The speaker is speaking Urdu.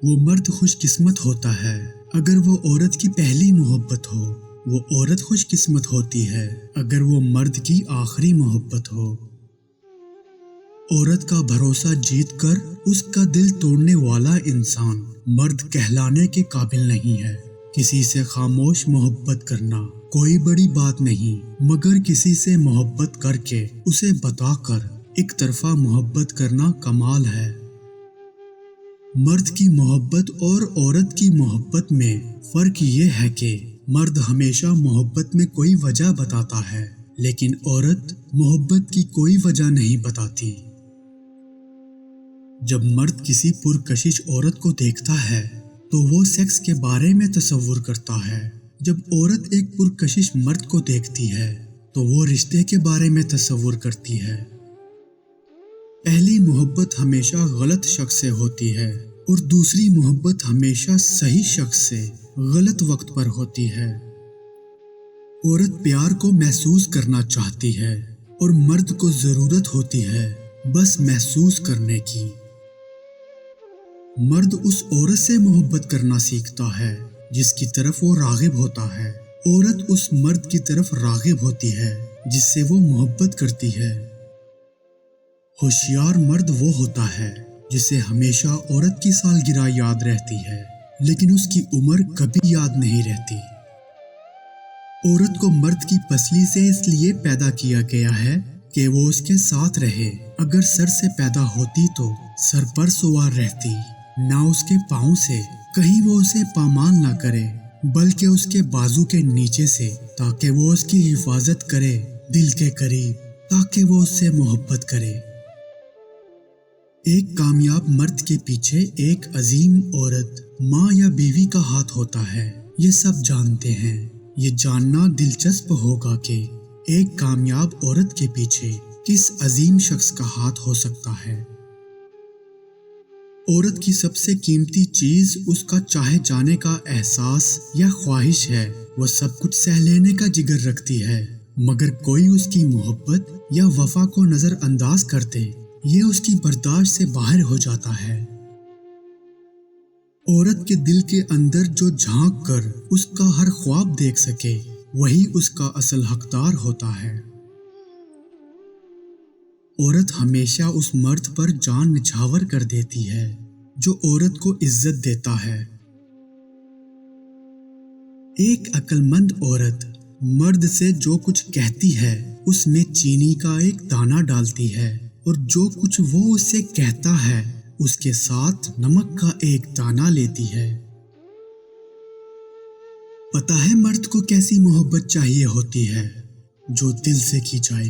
وہ مرد خوش قسمت ہوتا ہے اگر وہ عورت کی پہلی محبت ہو، وہ عورت خوش قسمت ہوتی ہے اگر وہ مرد کی آخری محبت ہو۔ عورت کا بھروسہ جیت کر اس کا دل توڑنے والا انسان مرد کہلانے کے قابل نہیں ہے۔ کسی سے خاموش محبت کرنا کوئی بڑی بات نہیں، مگر کسی سے محبت کر کے اسے بتا کر ایک طرفہ محبت کرنا کمال ہے۔ مرد کی محبت اور عورت کی محبت میں فرق یہ ہے کہ مرد ہمیشہ محبت میں کوئی وجہ بتاتا ہے، لیکن عورت محبت کی کوئی وجہ نہیں بتاتی۔ جب مرد کسی پرکشش عورت کو دیکھتا ہے تو وہ سیکس کے بارے میں تصور کرتا ہے، جب عورت ایک پرکشش مرد کو دیکھتی ہے تو وہ رشتے کے بارے میں تصور کرتی ہے۔ پہلی محبت ہمیشہ غلط شخص سے ہوتی ہے اور دوسری محبت ہمیشہ صحیح شخص سے غلط وقت پر ہوتی ہے۔ عورت پیار کو محسوس کرنا چاہتی ہے اور مرد کو ضرورت ہوتی ہے بس محسوس کرنے کی۔ مرد اس عورت سے محبت کرنا سیکھتا ہے جس کی طرف وہ راغب ہوتا ہے، عورت اس مرد کی طرف راغب ہوتی ہے جس سے وہ محبت کرتی ہے۔ ہوشیار مرد وہ ہوتا ہے جسے ہمیشہ عورت کی سالگرہ یاد رہتی ہے لیکن اس کی عمر کبھی یاد نہیں رہتی۔ عورت کو مرد کی پسلی سے اس لیے پیدا کیا گیا ہے کہ وہ اس کے ساتھ رہے، اگر سر سے پیدا ہوتی تو سر پر سوار رہتی، نہ اس کے پاؤں سے، کہیں وہ اسے پامال نہ کرے، بلکہ اس کے بازو کے نیچے سے، تاکہ وہ اس کی حفاظت کرے، دل کے قریب، تاکہ وہ اس سے محبت کرے۔ ایک کامیاب مرد کے پیچھے ایک عظیم عورت، ماں یا بیوی کا ہاتھ ہوتا ہے، یہ سب جانتے ہیں۔ یہ جاننا دلچسپ ہوگا کہ ایک کامیاب عورت کے پیچھے کس عظیم شخص کا ہاتھ ہو سکتا ہے۔ عورت کی سب سے قیمتی چیز اس کا چاہے جانے کا احساس یا خواہش ہے، وہ سب کچھ سہ لینے کا جگر رکھتی ہے، مگر کوئی اس کی محبت یا وفا کو نظر انداز کرتے، یہ اس کی برداشت سے باہر ہو جاتا ہے۔ عورت کے دل کے اندر جو جھانک کر اس کا ہر خواب دیکھ سکے، وہی اس کا اصل حقدار ہوتا ہے۔ عورت ہمیشہ اس مرد پر جان نچھاور کر دیتی ہے جو عورت کو عزت دیتا ہے۔ ایک عقل مند عورت مرد سے جو کچھ کہتی ہے اس میں چینی کا ایک دانہ ڈالتی ہے، اور جو کچھ وہ اس سے کہتا ہے اس کے ساتھ نمک کا ایک دانہ لیتی ہے۔ پتہ ہے مرد کو کیسی محبت چاہیے ہوتی ہے؟ جو دل سے کی جائے۔